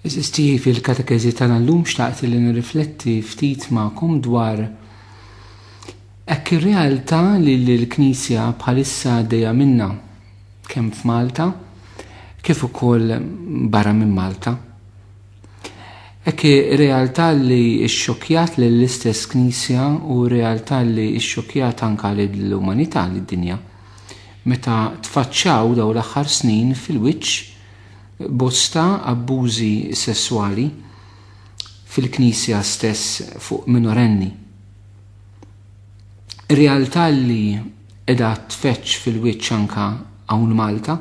Eżisti fil-katekezi tagħna llum xtaqt li nirrifletti ftit magħkom dwar hekk ir-realtà li l-Knisja bħalissa għaddejja minnha kemm f'Malta kif ukoll barra minn Malta. Hekk ir-realtà li xxokkjat lill-istess Knisja u realtà li xxokkjat anke lill-umanità lid-dinja meta tfaċċaw dawn l-aħħar snin fil-wiċċ bosta abbużi sessuali fil-Knisja stess fuq minorenni. Realtà li qiegħda tfeċċ fil-wiċċ anke hawn Malta.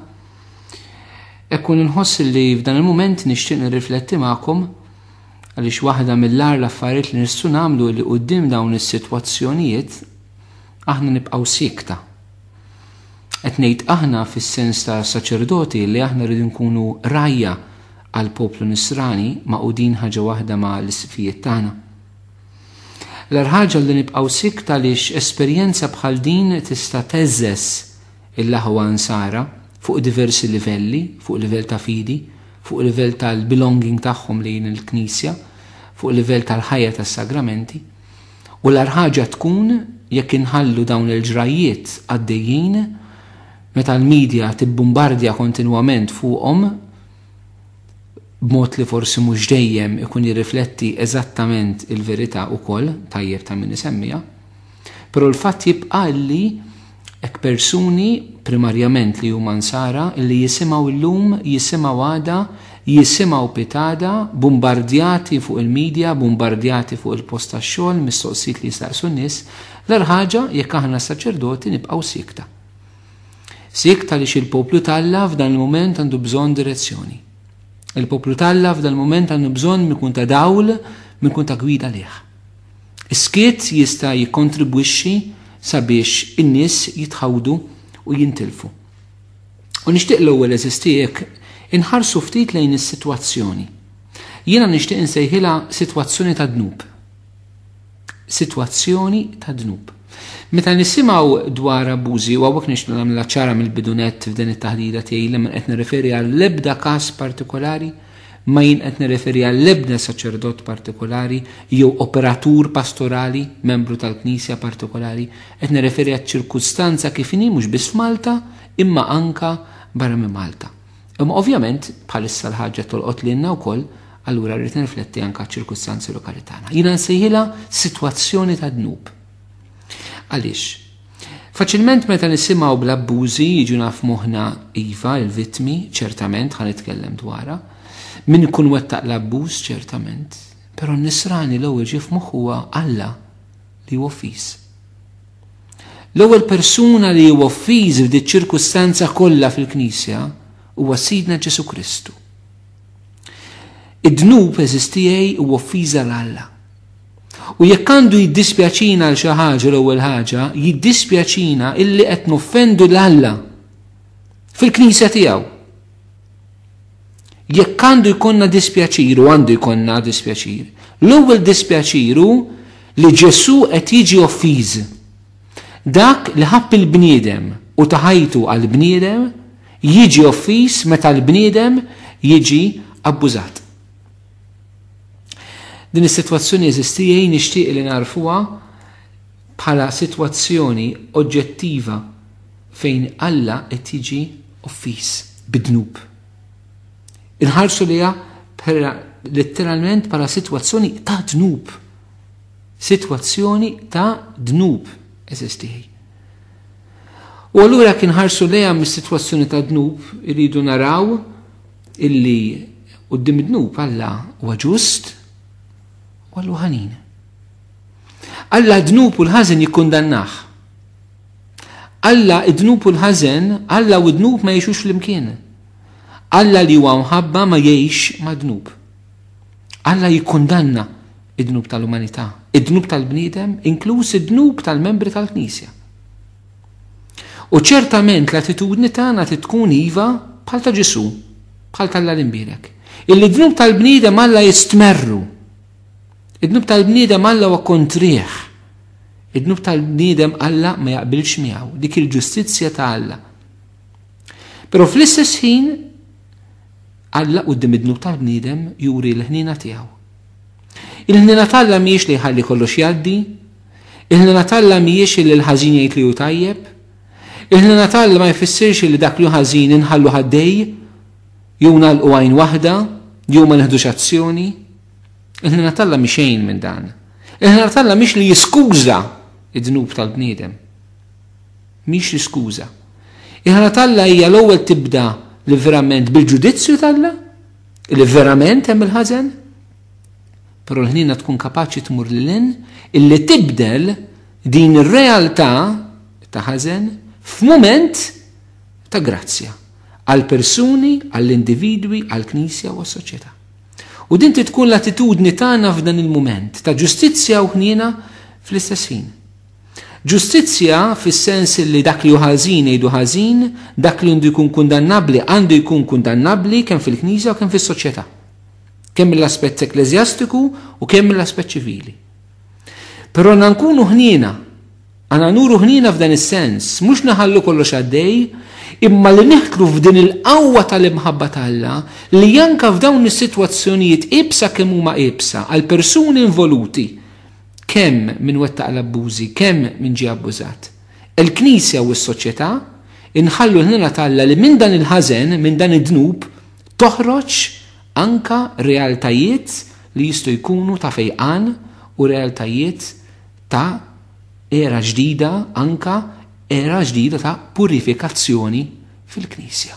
Ekkun inħoss li f'dan il-mument nixtieq nirrifletti magħkom għaliex waħda mill-agħar l-affarijiet li nistgħu nagħmlu li quddiem dawn is-sitwazzjonijiet aħna nibqgħu siekta. Qed ngħid aħna fis-sens ta' saċerdoti li aħna rridu nkunu rajja għal poplu Nisrani maqudin ħaġa waħda ma' l-istifijiet tagħna. L-ar ħaġa li nibqgħu siekta għaliex esperjenza bħal din tista' teżżes il-laħwa nsara fuq diversi livelli, fuq livell ta' fidi, fuq livell tal-belonging tagħhom lejn il-Knisja, fuq livell tal-ħajja tas-sagramenti. U l-ar ħaġa tkun jekk inħallu dawn il-ġrajiet għaddejjin meta l-medja tibbombardja kontinwament fuqhom b'mod li forsi mhux dejjem ikun jirrifletti eżattament il-verità wkoll tajjeb ta' min isemmija, però l-fatt jibqa' li hekk persuni primarjament li huma nsara li jisimgħu llum, jisimgħu għada, jisimgħu pitada, bombardjati fuq il-medja, bombardjati fuq il-post tax-xogħol, mistoqsijiet li jistaqsu n-nies, l-ar ħaġa jekk aħna saċerdoti nibqgħu siekta. Siekta għaliex il-poplu talla f'dan il-moment għandu bżonn direzzjoni. Il-poplu talla f'dan il-moment għandu bżonn mikun ta' dawl, mikun ta' gwida liħ. Is-skiet jista' jikkontribwixxi sabiex in-nies jitħawdu u jintilfu. U nixtieq l-ewwel eżistijek inħarsu ftit lejn is-sitwazzjoni. Jiena nixtieq insejħilha sitwazzjoni ta' dnub. Sitwazzjoni ta' dnub. Meta nisimgħu dwar abbużi u hawnhekk nixtieq nagħmilha ċara mill-bidunet f'din it-taħdida tiegħi li qed nirreferi għall-ebda każ partikolari, ma jien qed nirreferi għall-ebda saċerdot partikolari jew operatur pastorali, membru tal-Knisja partikolari, qed nirreferi għaċ-ċirkustanza kif inhi mhux biss f'Malta imma anke barra minn Malta. Imma ovvjament bħalissa l-ħaġa tolqot lilna wkoll, allura rrid nirrifletti anke għaċ-ċirkustanzi lokali tagħna. Jiena nsejħilha sitwazzjoni ta' dnub. Għaliex? Faċilment meta nisimgħu bl-abbużi jiġuna f'moħħna iva il-vittmi, ċertament ħan nitkellem dwarha, min ikun wettaq l-abbuż ċertament, però n-nisrani l-ewwel ġie f'moħħu huwa Alla li huwa offiż. L-ewwel persuna li huwa offiż f'dik ċirkustanza kollha fil-Knisja huwa Sidna Ġesu Kristu. Id-dnub eżistijej huwa offiż għal Alla. U jekk għandu jiddispjaċina għal xi ħaġa l-ewwel ħaġa, jiddispjaċina illi qed noffendu l-Alla fil-Knisja tiegħu. Jekk għandu jkollna dispjaċir u għandu jkollna dispjaċir, l-ewwel dispjaċiru li Ġesu qed jiġi offiż. Dak li ħabb il-bniedem u taħajtu għall-bniedem jiġi offiż meta l-bniedem jiġi abbużat. Din is-sitwazzjoni eżistijej nixtieq li narfuha bħala sitwazzjoni oġġettiva fejn Alla qed jiġi offiż bid-dnub. Inħarsu liha letteralment bħala sitwazzjoni ta' dnub. Sitwazzjoni ta' dnub eżistijej. U allura kien ħarsu liha mis-sitwazzjoni ta' dnub iridu naraw illi quddiem id-dnub Alla huwa ġust Wallu ħanin. Alla dnub u l-ħażen jikkundannah. Alla id-dnub u l-ħażen, Alla u d-dnub ma jgħixux fl-imkien. Alla li huwa mħabba ma jgħix ma' dnub. Alla jikkundanna id-dnub tal-umanità, id-dnub tal-bniedem, inkluż id-dnub tal-membri tal-Knisja. U ċertament l-attitudni tagħna tkun iva bħal ta' Ġesu, bħal tal-Alla l-imbierek. Il-dnub tal-bniedem Alla jistmerru. Id-dnub tal-bniedem Alla huwa kontrih. Id-dnub tal-bniedem Alla ma jaqbilx miegħu, dik il-ġustizzja ta' Alla. Però fl-istess ħin Alla qudiem id-dnub tal-bniedem juri l-ħnina tiegħu. Il-ħnina Alla mhijiex li jħalli kollox jgħaddi, il-ħnina Alla mhijiex li l-ħażin jgħid li hu tajjeb, il-ħnina Alla ma jfissirx li dak li hu ħażin inħallu ħaddej, jew nagħlqu għajn waħda, jew ma neħdux azzjoni. Il-ħnina Alla mhi xejn minn dan. Il-ħnina Alla mhix li jiskuża id-dnub tal-bniedem. Mhix jiskuża. Il-ħnina Alla hija l-ewwel tibda li verament bil-ġudizzju Alla, li verament hemm il-ħażen, però l-ħnina tkun kapaċi tmur lil illi tibdel din ir-realtà ta' ħażen f'mument ta' grazzja għal persuni, għall-individwi, għall-Knisja u għas-soċjetà. U din tkun l-attitudni tagħna f'dan il-mument ta' ġustizzja u ħniena fl-istess ħin. Ġustizzja fis-sens li dak li hu ħażin jgħidu ħażin, dak li għandu jkun kundannabbli għandu jkun kundannabbli kemm fil-Knisja u kemm fis-soċjetà. Kemm mill-aspett ekleżjastiku u kemm mill-aspett ċivili. Però għandna nkunu ħniena, għandna nuru ħniena f'dan is-sens, mhux naħallu kollox għaddej, imma li neħtlu f'din il-qawwa tal-imħabba Alla li anke f'dawn is-sitwazzjonijiet ibsa kemm huma ibsa għal persuni involuti, kemm min wettaq l-abbużi, kemm min ġie abbużat. Il-Knisja u s-soċjetà inħallu l-ħnina Alla li minn dan il-ħażen, minn dan id-dnub, toħroġ anka realtajiet li jistgħu jkunu ta' fejqan u realtajiet ta' era ġdida, anka era ġdida ta' purifikazzjoni fil-Knisja.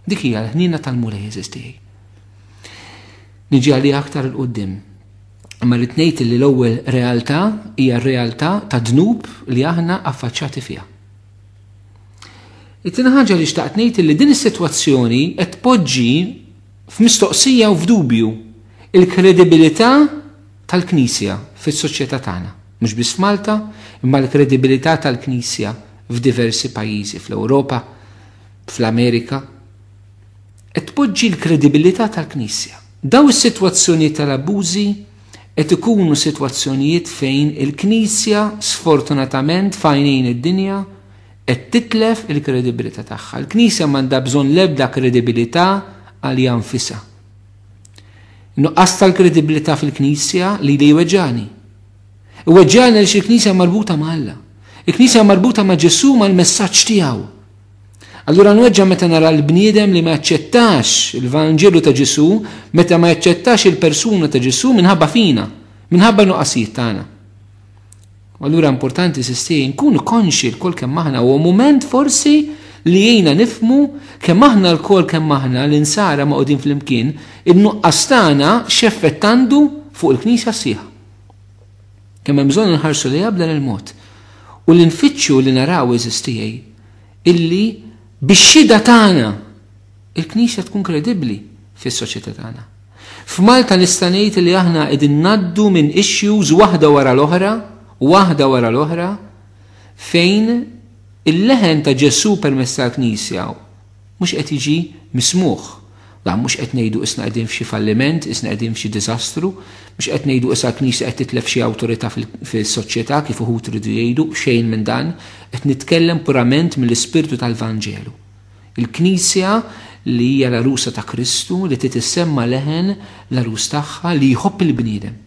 Dik hija l-ħnina tal-muleżis tiegħi. Niġi għalli aktar il-qudiem. Imma rrid ngħid li l-ewwel realtà hija r-realtà ta' dnub li aħna affaċċjati fiha. It-tieni ħaġa li xtaqt ngħid li din is-sitwazzjoni qed tpoġġi f'mistoqsija u f'dubju il-kredibilità tal-Knisja fis-soċjetà tagħna. Mhux biss f'Malta, imma l-kredibilità tal-Knisja f'diversi pajjiżi fl-Ewropa, fl-Amerika. Qed tpoġġi l-kredibilità tal-Knisja. Daw is-sitwazzjonijiet tal-abbużi qed ikunu sitwazzjonijiet fejn il-Knisja sfortunatament f'għajnejn id-dinja qed titlef il-kredibilità tagħha. Il-Knisja m'għandha bżonn l-ebda kredibilità għalija nfisha. Nuqqas tal-kredibilità fil-Knisja li jweġġani. Iweġġani li il-Knisja marbuta ma' Alla. Il-Knisja marbuta ma' Ġesu mal-messaġġ tiegħu. Allura nweġġa meta nara l-bniedem li ma jaċċettax il-Vanġelu ta' Ġesu, meta ma jaċċettax il-persuna ta' Ġesu minħabba fina, minħabba nuqqasijiet tagħna. Allura importanti sistej nkunu konxi l-kol kemm aħna u mument forsi li jgħinna nifmu kemm aħna l-kol kemm aħna l-insara ma' qogħdin fl-imkien, in-nuqqas tagħna x'effett għandu fuq il-Knisja sieħa. Kemm hemm bżonn inħarsu lejha b'dan il-mod. U l-infittxu li naraw eżistijaj illi bix-xhieda tagħna il-Knisja tkun kredibbli fis-soċjetà tagħna. F'Malta nista' ngħid li aħna qegħdin ngħaddu minn issues waħda wara l-oħra fejn il-leħen ta' Ġesu permezz tal-Knisja mhux qed jiġi mismuħ. Dan mhux qed ngħidu isna qegħdin f'xi falliment, isna qegħdin f'xi diżastru, mhux qed ngħidu issa l-Knisja qed titlef xi awtorità fis-soċjetà kif uħud iridu jgħidu xejn minn dan, qed nitkellem purament mill-ispirtu tal-Vanġelu. Il-Knisja li hija l-arusa ta' Kristu li titissemma leħen l-arus tagħha li jħobb il-bniedem.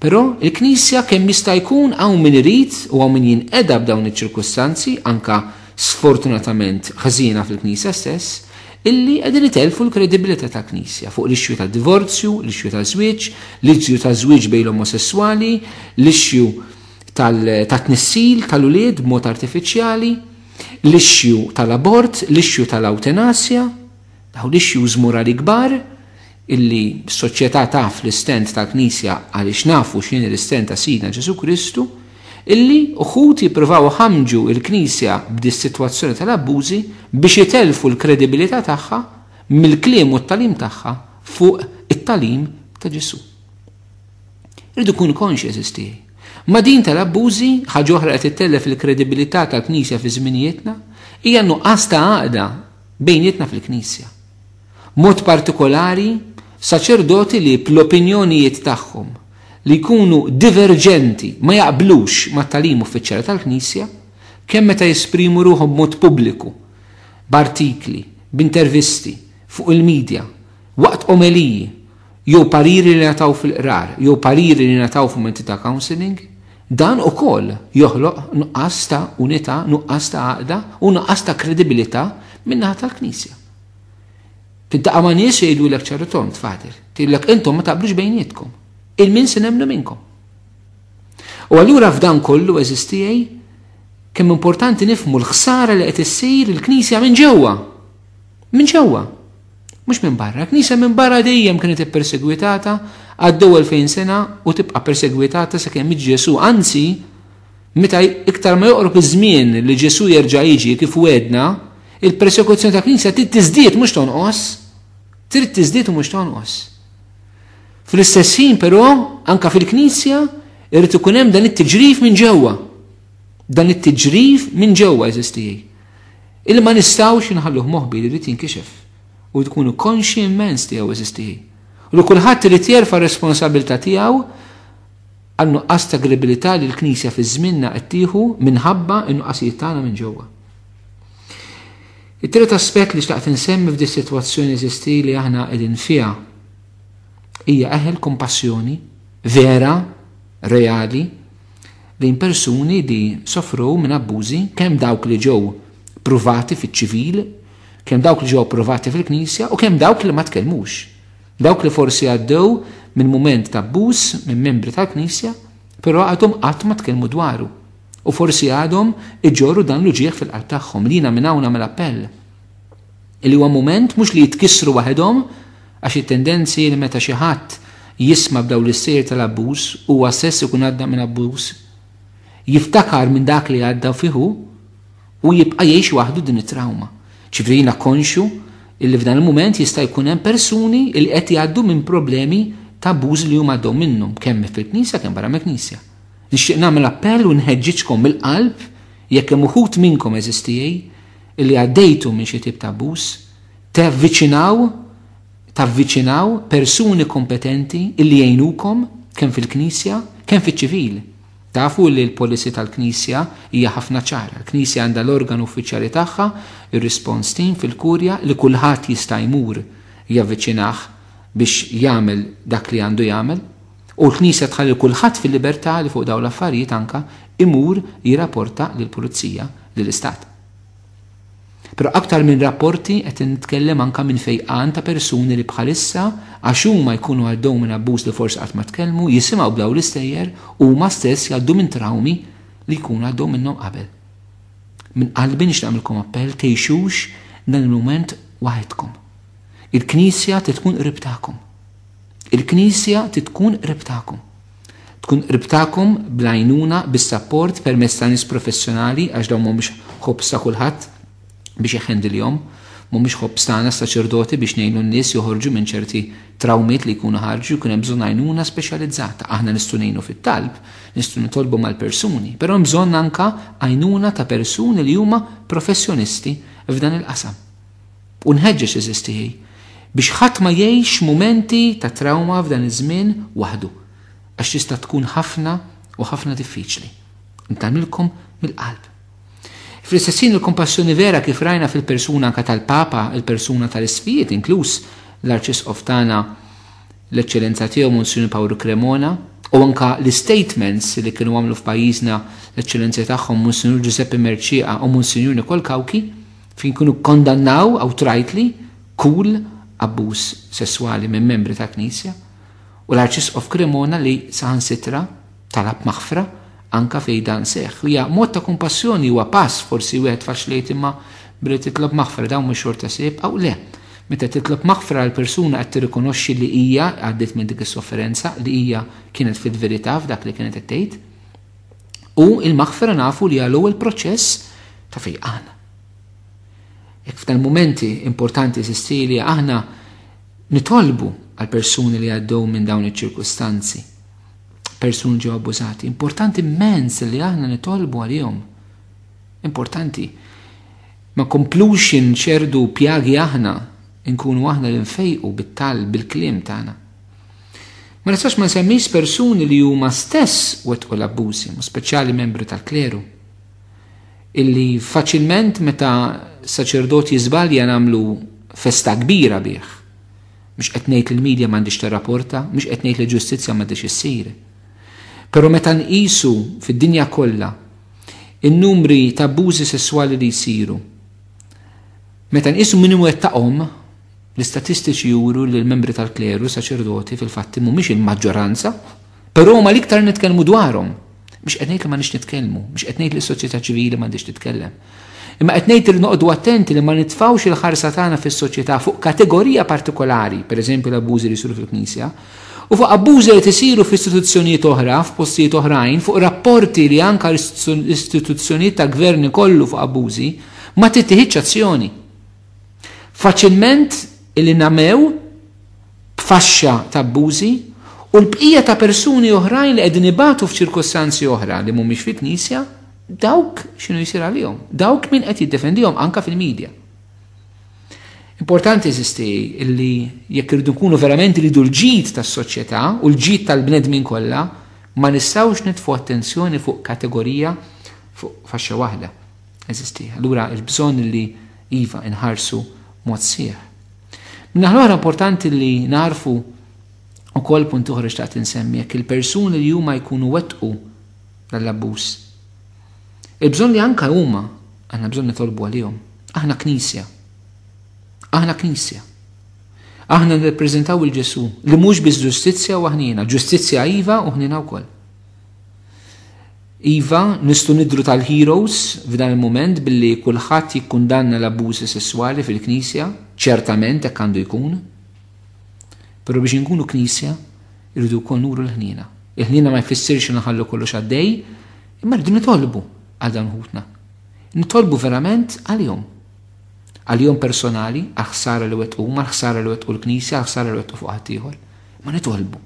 Però il-Knisja kemm jista' jkun hawn min irid u hawn min jinqeda b'dawn iċ-ċirkustanzi anka sfortunatament ħażina fil-Knisja stess, illi qegħdin itelfu l-kredibilità tal-Knisja fuq l-ixju tad-divorzju, l-ixju taż-żwieġ, l-ixju taż-żwieġ bejn l-omosessuali, l-ixju tat-tnissil tal-ulied b'mod artifiċjali, l-ixju tal-abort, l-ixju tal-eutanasja, dawn l-ixjuż morali kbar illi s-soċjetà taf l-istent tal-Knisja għaliex nafu x'inhi l-istent ta' Sidna Ġesu Kristu, illi uħud jippruvaw ħamġu il-Knisja b'dis sitwazzjoni tal-abbużi biex jitelfu l-kredibilità tagħha mill-kliem u t-talim tagħha fuq it-talim ta' Ġesu. Irridu nkunu konxi eżistih. Ma din tal-abbużi ħaġa oħra qed ittellef il-kredibilità tal-Knisja fi żminijietna hija nuqqas ta' għaqda bejnietna fil-Knisja. Mod partikolari saċerdoti li bl-opinjonijiet tagħhom li jkunu diverġenti ma jaqblux ma' talim uffiċjali tal-Knisja, kemm meta jesprimu ruħhom b'mod pubbliku, b'artikli, b'intervisti, fuq il-medja, waqt omeliji, jew pariri li nataw fil-qrar, jew pariri li nataw f'momenti ta' counseling, dan ukoll joħloq nuqqas ta' unità, nuqqas ta' għaqda u nuqqas ta' kredibilità min-naħa tal-Knisja. Tintaqa' ma' nies jgħidulek ċarrutom tfadil, tgħidlek intom ma taqblux bejnietkom, il-min se nemmnu minnkom. U allura f'dan kollu eżistijaj kemm importanti nifhmu l-ħsara li qed issir il-Knisja minn ġewwa. Minn ġewwa. Mhux minn barra. Knisja minn barra dejjem kienet ippersegwitata għaddew 2000 sena u tibqa' persegwitata sakemm jiġi Ġesu. Anzi, meta iktar ma joqrob iż-żmien li Ġesu jerġa' jiġi kif wedna, il-persekuzzjoni ta' Knisja trid tiżdied mhux tonqos. Trid tiżdied u mhux tonqos. Fl-istess ħin però anke fil-Knisja irid ikun hemm dan it-tiġrif minn ġewwa. Dan it-tiġrif minn ġewwa eżistijaj. Illi ma nistgħux inħalluh moħbi li jrid jinkixef u tkunu konxi immens tiegħu eżistijaj. U li kulħadd irid jerfa' responsabilità tiegħu għal nuqqas ta' kredibilità li l-Knisja fi żmienna qed tieħu minħabba n-nuqqasijiet tagħna minn ġewwa. It-tielet aspett li xtaqt insemmi f'di sitwazzjoni eżistij li aħna qegħdin fiha hija eħel kompassjoni vera, reali, lejn persuni li sofru minn abbużi, kemm dawk li ġew pruvati fiċ-ċivil, kemm dawk li ġew pruvati fil-Knisja u kemm dawk li ma tkellmux. Dawk li forsi għaddew minn mument ta' abbuż minn membri tal-Knisja, però għadhom qatt ma tkellmu dwaru. U forsi għadhom iġorru dan l-uġieħ fil-qalb tagħhom li jiena minn hawn nagħmel appell. Li huwa mument mhux li jitkissru waħedhom għax it-tendenzi li meta xi ħadd jisma' b'dawn l-istejjer tal-abbuż huwa stess ikun għadda minn abbuż, jiftakar minn dak li għadda fiħu u jibqa' jgħix waħdu din it-trauma. Ċifri jiena konxju illi f'dan il-mument jista' jkun hemm persuni li qed jgħaddu minn problemi ta' abbuż li huma għaddhom minnhom kemm fil-Knisja kemm barra mill-Knisja. Nixtieq nagħmel appell u nħeġġiġkom mill-qalb jekk hemm uħud minnkom eżistijaj illi għaddejtu minn xi tip ta' abbuż, tavviċinaw persuni kompetenti illi jgħinukom kemm fil-Knisja kemm fiċ-ċivil. Tafu li l-policy tal-Knisja hija ħafna ċara. L-Knisja għandha l-organ uffiċjali tagħha, ir-response team fil-kurja li kulħadd jista' jmur javviċinah biex jagħmel dak li għandu jagħmel, u l-Knisja tħalli kulħadd fil-libertà li fuq dawn l-affarijiet anke imur jirrapporta lill-Pulizija lill-Istat. Però aktar minn rapporti qed nitkellem anke minn fejqan ta' persuni li bħalissa għax huma jkunu għaddew minn abbuż li forsi qatt ma tkellmu, jisimgħu b'dawn l-istejjer u huma stess jgħaddu minn traumi li jkunu għaddew minnhom qabel. Minn qalbi nixtieq nagħmilkom appell tgħixux dan il-mument waħedkom. Il-Knisja tkun qrib tagħkom. Il-Knisja tkun qrib tagħkom. Tkun qrib tagħkom bl-għajnuna bis-sapport permezz ta' nies professjonali għax dawn mhumiex ħobbs ta' kulħadd biex jeħendilhom, mhumiex ħobbs tagħna saċerdoti biex ngħinu n-nies joħorġu minn ċerti trawmiet li jkunu ħarġu jkun hemm bżonn għajnuna speċjalizzata. Aħna nistgħu ngħinu fit-talb, nistgħu nitolbu mal-persuni, però hemm bżonn anke għajnuna ta' persuni li huma professjonisti f'dan il-qasam. U nħeġġeġ eżistijaj biex ħadd ma jgħix mumenti ta' trauma f'dan iż-żmien waħdu, għax tista' tkun ħafna u ħafna diffiċli. Ntamilkom mill-qalb. Fl-istessin il-kompassjoni vera kif rajna fil-persuna anka tal-Papa, il-persuna tal-Isfijiet, inkluż l-Arċisqof tagħna l-Eċċellenza tiegħu Monsignor Paolo Cremona, u anka l-statements li kienu għamlu f'pajjiżna l-Eċċellenza tagħhom Monsignor Giuseppe Merċieqa u Monsignor Nicol Kawki fejn kienu kondannaw outrightly kull abbuż sesswali minn membri ta' Knisja, u l-Arċisqof Cremona li saħansitra talab maħfra anka fej dan seħħ. Hija mod ta' kompassjoni huwa pass forsi wieħed faċlejt imma billi titlob maħfra dawn mhux xorta seb aw le. Meta titlob maħfra l-persuna qed tirrikonoxxi li hija għaddiet minn dik is-sofferenza li hija kienet fil-verità f'dak li kienet qed tgħid. U l-maħfra nafu li hija l-ewwel proċess ta' fejqan. Jekk f'dan momenti importanti eżisti li aħna nitolbu għal persuni li għaddew minn dawn iċ-ċirkustanzi, persuni ġew abbużati. Importanti immens li aħna nitolbu għalihom. Importanti. Ma komplux ċerdu pjagi aħna nkunu aħna l-infejqu bit-talb bil-kliem tagħna. Ma nistax ma nsemmix persuni li huma stess wettqu l-abbużi, speċjali membri tal-kleru, illi faċilment meta saċerdoti jiżbalja nagħmlu festa kbira bih. Mhux qed ngħid il-medja m'għandix tirrapporta, mhux qed ngħid li ġustizzja m'għandix issir. Però meta nqisu fid-dinja kollha in-numri ta' abbużi sessuali li jsiru, meta nqisu min iwettaqhom, l-istatistiċi juru li l-membri tal-kleru, saċerdoti fil-fatti mhumiex il-maġġoranza, però huma l-iktar nitkellmu dwarhom. Mhux qed ngħid li m'għandix nitkellmu, mhux qed ngħid li s-soċjetà ċivili m'għandix titkellem. Imma qed ngħid li noqogħdu attenti li ma nitfgħux il-ħarsa tagħna fis-soċjetà fuq kategorija partikolari, pereżempju l-abbużi li jsiru fil-Knisja, u fuq abbużi li isiru f'istituzzjonijiet oħra, f'postijiet oħrajn, fuq rapporti li anke l-istituzzjonijiet tal-gvern kollu fuq abbużi, ma tittieħidx azzjoni. Faċilment illi namew b'faxxa ta' abbużi u l-bqija ta' persuni oħrajn li qegħdin ibatu f'ċirkostanzi oħra li mhumiex fil-Knisja, dawk x'inhu jsir għalihom, dawk min qed jiddefendihom anke fil-medja. Importanti eżisti illi jekk irridu nkunu verament iridu l-ġid tas-soċjetà u l-ġid tal-bnedmin kollha, ma nistgħux nitfgħu attenzjoni fuq kategorija fuq faxxa waħda. Eżisti. Allura l-bżonn li iva inħarsu mod sieħ. Minnaħa importanti li narfu ukoll punt oħra xtaqt insemmi jekk il-persuni li huma jkunu wettqu dal-abbuż. Il-bżonn li anke huma għandna bżonn nitolbu għalihom. Aħna Knisja. Aħna Knisja. Aħna nirrepreżentaw il-Ġesu li mhux biss ġustizzja u aħnina, ġustizzja iva u ħnina wkoll. Iva, nistgħu nidru tal-heroes f'dan il-mument billi kulħadd jikkundanna l-abbużi sessuali fil-Knisja, ċertament hekk għandu jkun. Però biex inkunu Knisja, irridu wkoll nuru l-ħnina. Il-ħnina ma jfissirx naħallu kollox għaddej, imma rridu nitolbu għal dan ħutna. Nitolbu verament għalihom. Għalihom personali, għal-ħsara li wettqu, ma l-ħsara li wettqu l-Knisja, għal-ħsara li wettqu fuq ħadd ieħor. Ma nitolbu.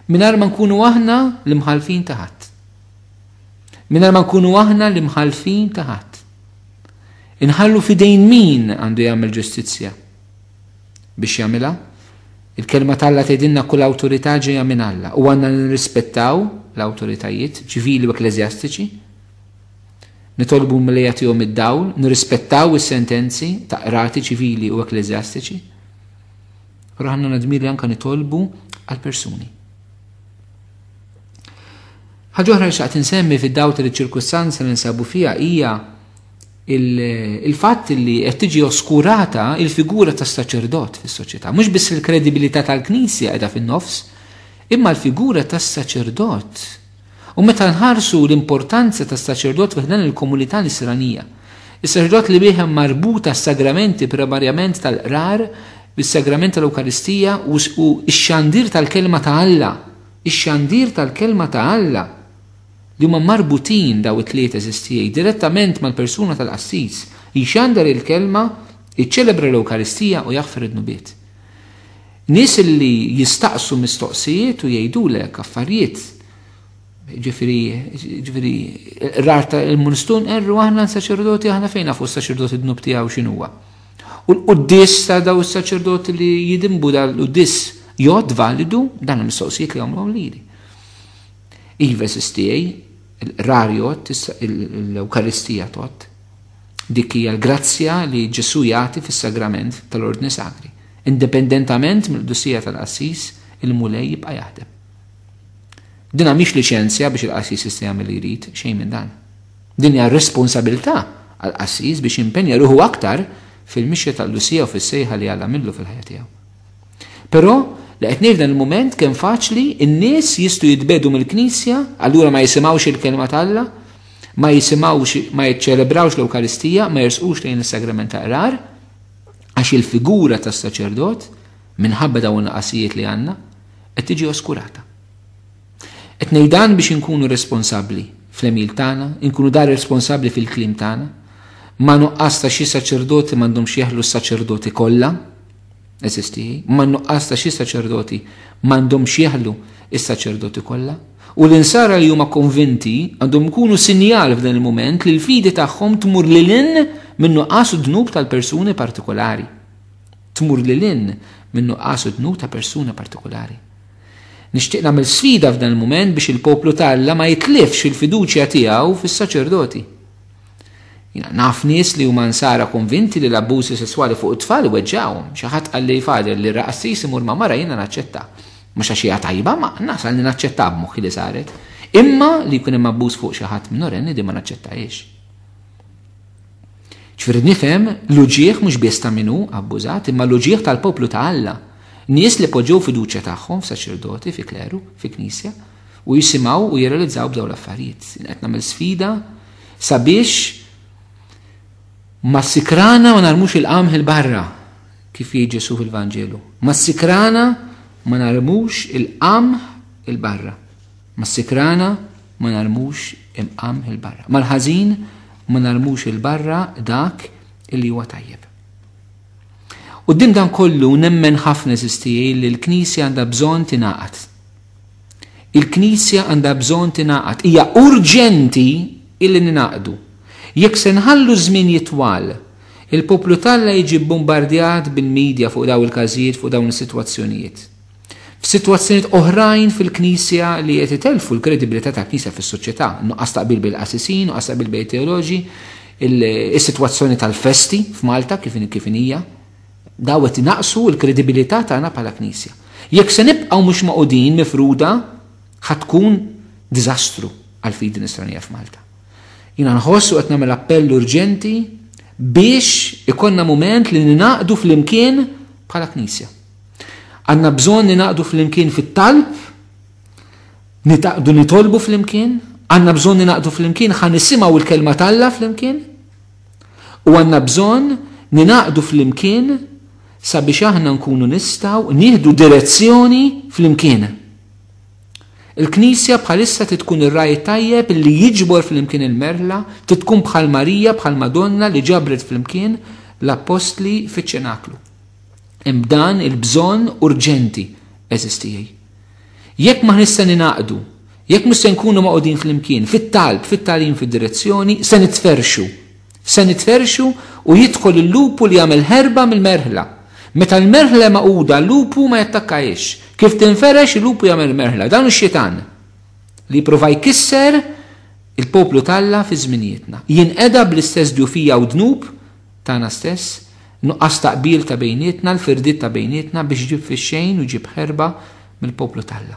Mingħajr ma nkunu aħna l-imħalfin ta' ħadd. Mingħajr ma nkunu aħna l-imħalfin ta' ħadd. Inħallu fidejn min għandu jagħmel ġustizzja biex jagħmilha. Il-kelma tal-Alla tgħidilna kull awtorità ġejja minn Alla u għandna nirrispettaw l-awtoritajiet ċivili u ekleżjastiċi. Nitolbu mill jagħtihom id-dawl, nirrispettaw is-sentenzi ta' qrati ċivili u ekleżjastiċi. Però aħna nadmir li anke nitolbu għall-persuni. Ħaġa oħra li xtaqt insemmi fid-dawl tal-ċirkustanza li nsabu fiha hija il-fatt li qed tiġi oskurata il-figura tas-saċerdot fis-soċjetà. Mhux biss il-kredibilità tal-Knisja qiegħda fin-nofs, imma l-figura tas-saċerdot. U meta nħarsu l-importanza tas-saċerdot f'dan il-komunità nisranija. Is-saċerdot li bih marbuta s-sagramenti primarjament tal-qrar, bis-sagrament tal-Ewkaristija u x-xandir tal-kelma ta' Alla. Ix-xandir tal-kelma ta' Alla li huma marbutin daw it-tliet eżistijej direttament mal-persuna tal-qassis, jixandar il-kelma, jiċċelebra l-Ewkaristija u jaħfar id-nubiet. Nies li jistaqsu mistoqsijiet u jgħidulek affarijiet, ġifieri rarta il-munstun erru aħna saċerdoti aħna fejn nafu s-saċerdoti d-nub tiegħu x'inhuwa. U l-qudies ta' daw is-saċerdoti li jidimbu dal-qudies jgħod validu dan il-mistoqsijiet li għamlu lili. Iva sistijaj, il-rarjot, l-Ewkaristija tot, dik hija l-grazzja li Ġesu jagħti fis-sagrament tal-ordni sakri, indipendentament mill-qdussija tal-qassis il-mulej jibqa' jaħdem. Din mhix liċenzja biex il-qassis jista' jagħmel li jrid xejn minn dan. Din hija responsabilità għall-qassis biex impenja ruħu aktar fil-mixja tal-qdussija u fis-sejħa li Alla millu fil-ħajja tiegħu. Però li qed ngħid dan il-mument kemm faċli n-nies jistgħu jitbedu mill-Knisja, allura ma jisimgħux il-kelma tal-Alla, ma jiċċelebrawx l-Ewkaristija, ma jersqux lejn is-sagrament ta' qrar, għax il-figura tas-saċerdot minħabba dawn il-qasijiet li għandna qed tiġi oskurata. Qed ngħid dan biex inkunu responsabbli fl-emil tagħna, inkunu dar responsabbli fil-kliem tagħna, ma nuqqas ta' xi saċerdoti m'għandhomx jeħlu s-saċerdoti kollha, eżisti, ma nuqqas ta' xi saċerdoti m'għandhomx jeħlu is-saċerdoti kollha, u l-insara li huma konvinti għandhom ikunu sinjal f'dan il-mument li l-fidi tagħhom tmur lilin minn nuqqas u dnub tal-persuni partikolari. Tmur lilin minn nuqqas u dnub ta' persuna partikolari. Nixtieq nagħmel sfida f'dan il-mument biex il-poplu tal-Alla ma jitlifx il-fiduċja tiegħu fis-saċerdoti. Naf nies li huma nsara konvinti li l-abbużi sessuali fuq it-tfal iweġġawhom. Xi ħadd qal li fader li raqassis imur ma' mara jiena naċċetta. Mhux għax hija tajba, ma nasal li naċċetta b'moħħi li saret. Imma li jkun hemm abbuż fuq xi ħadd minorenni di ma naċċettajiex. Ġifieri nifhem l-uġieħ mhux biss ta' minnu abbużat, imma l-uġieħ tal-poplu ta' Alla. Nies li poġġew fiduċja tagħhom f'saċerdoti, fi kleru, fi knisja, u jisimgħu u jirrealizzaw b'dawn l-affarijiet. Qed nagħmel sfida sabiex Massikrana ma narmux il-qamħ il-barra, kif jgħid Ġesu fil-Vanġelu. Massikrana ma narmux il-qamħ il-barra. Massikrana ma narmux il-qamħ il-barra. Mal-ħażin ma narmux il-barra dak illi huwa tajjeb. U din dan kollu nemmen ħafna sistijaj li l-Knisja għandha bżonn tingħaqad. Il-Knisja għandha bżonn tingħaqad. Hija urġenti illi ninaqdu. Jekk se nħallu żmien jitwal, il-poplu tagħna jiġi bombardjat bil-medja fuq dawn il-każijiet, fuq dawn is-sitwazzjonijiet. F'sitwazzjonijiet oħrajn fil-Knisja li qed itelfu l-kredibilità tal-Knisja fis-soċjetà, nuqqas taqbil bil-qassisin, nuqqas taqbil bil teoloġi, is-sitwazzjoni tal-festi f'Malta kif hija, daw qed inaqsu l-kredibilità tagħna bħala Knisja. Jekk se nibqgħu mhux maqudin mifruda, ħatkun diżastru għall-fidi nisranija f'Malta. Jina nħossu qed nagħmel appell urġenti biex ikonna mument li ninaqdu fl-imkien bħala Knisja. Għandna bżonn ninaqdu fl-imkien fit-talb, nitolbu fl-imkien, għandna bżonn ninaqdu fl-imkien ħan nisimgħu l-kelma tal-Alla fl-imkien, u għandna bżonn ninaqdu fl-imkien sabiex aħna nkunu nistgħu nieħdu direzzjoni fl-imkien. Il-Knisja bħalissa titkun ir-raj tajjeb li jiġbor fl-imkien il-merla, titkun bħal Marija, bħal Madonna li ġabret fl-imkien l-apostli fiċ-ċenaklu. Hemm dan il-bżonn urġenti eżistijaj. Jekk ma nista' ninaqdu, jekk mhux se nkunu maqogħdin fl-imkien, fit-talb, fit-tagħlim fid-direzzjoni, se nitferxu u jidħol il-lupu li jagħmel ħerba mill-merħla. Meta l-merħla maquda, l-lupu ma jattakkajx. Kif tinferex il-lupu jagħmel merħla. Dan ix-xitan li jipprova jkisser il-poplu tagħna fi żminijietna. Jinqeda bl-istess djufija u dnub tagħna stess, nuqqas taqbil ta' bejnietna, l-firdiet ta' bejnietna biex ġib fix-xejn u ġib ħerba mill-poplu tagħna.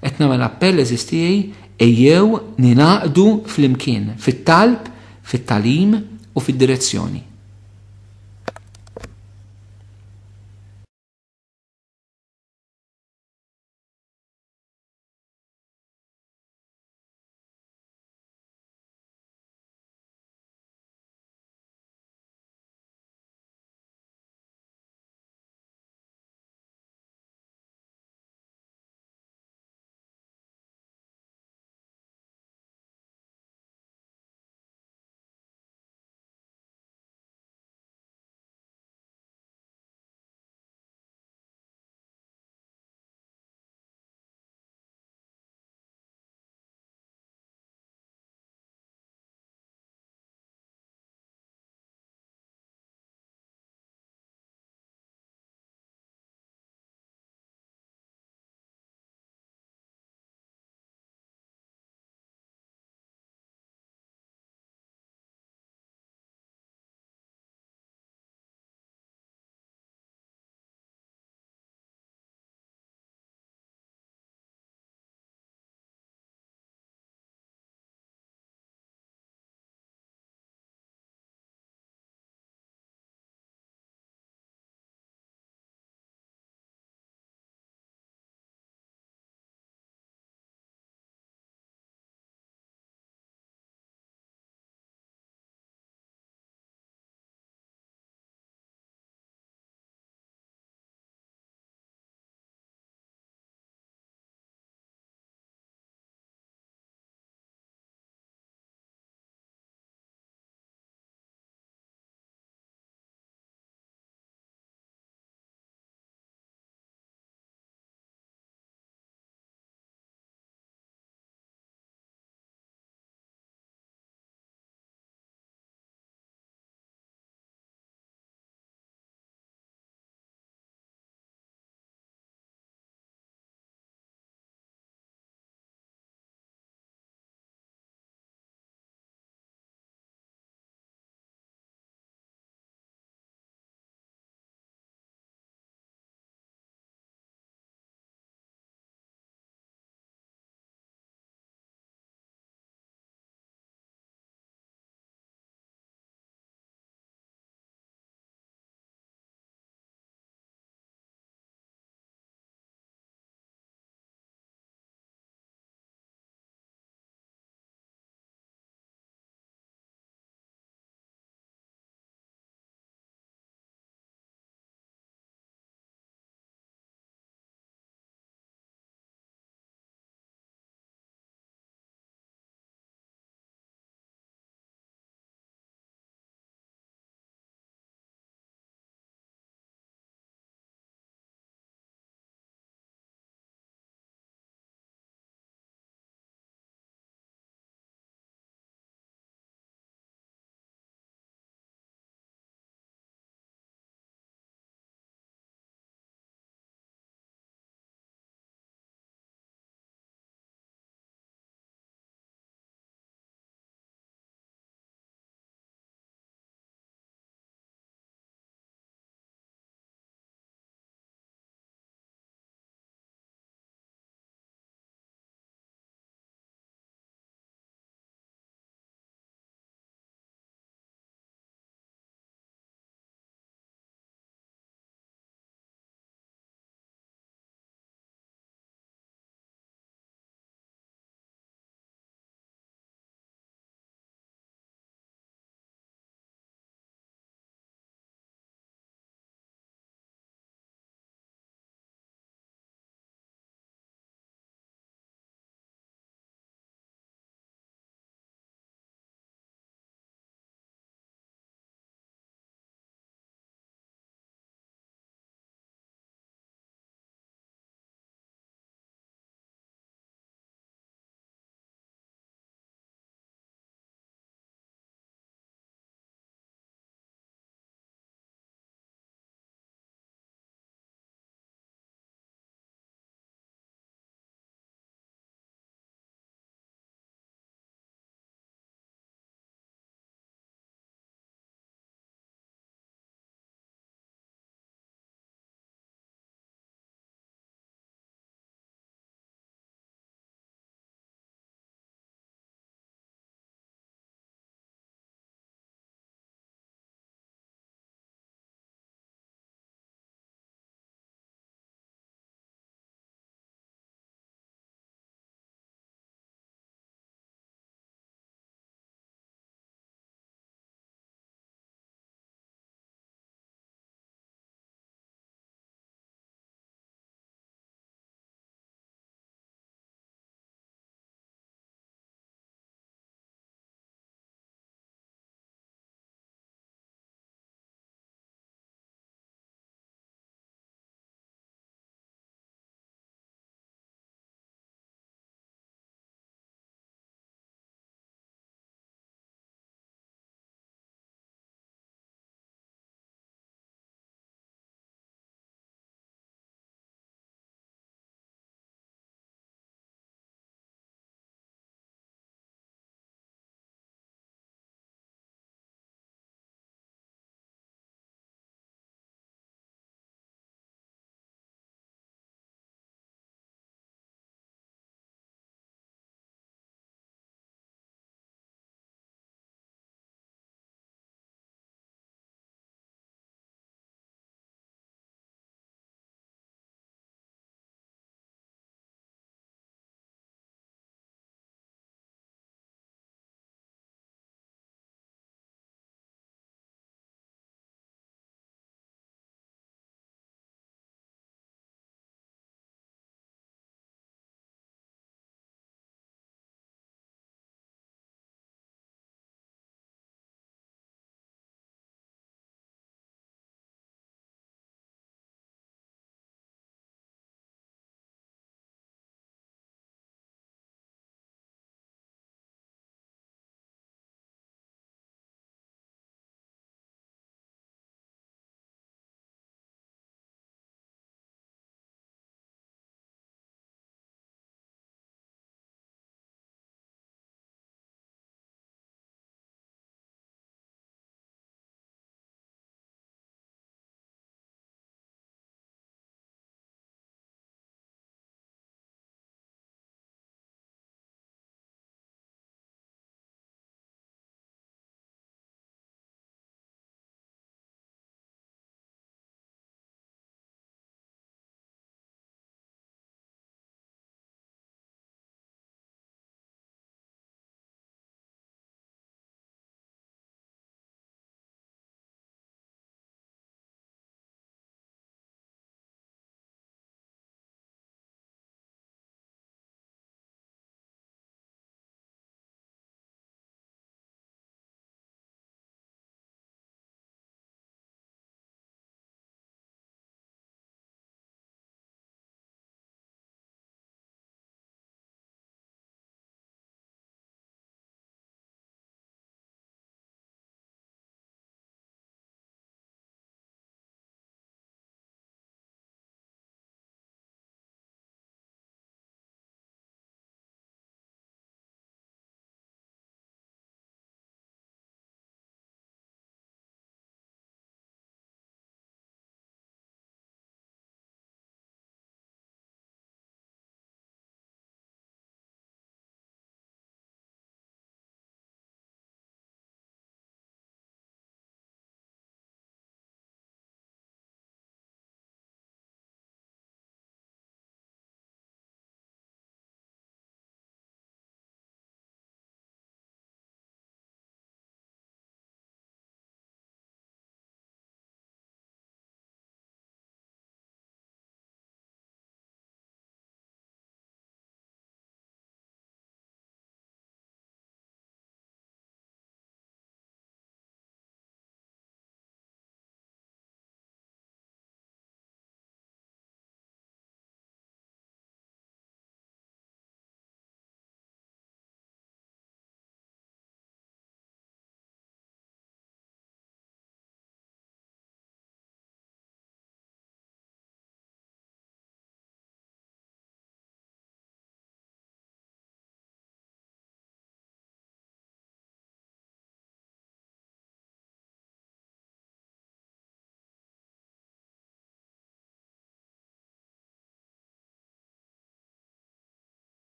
Qed nagħmel appell eżistijaj ejjew ninaqdu fl-imkien, fit-talb, fit-tagħlim u fid-direzzjoni.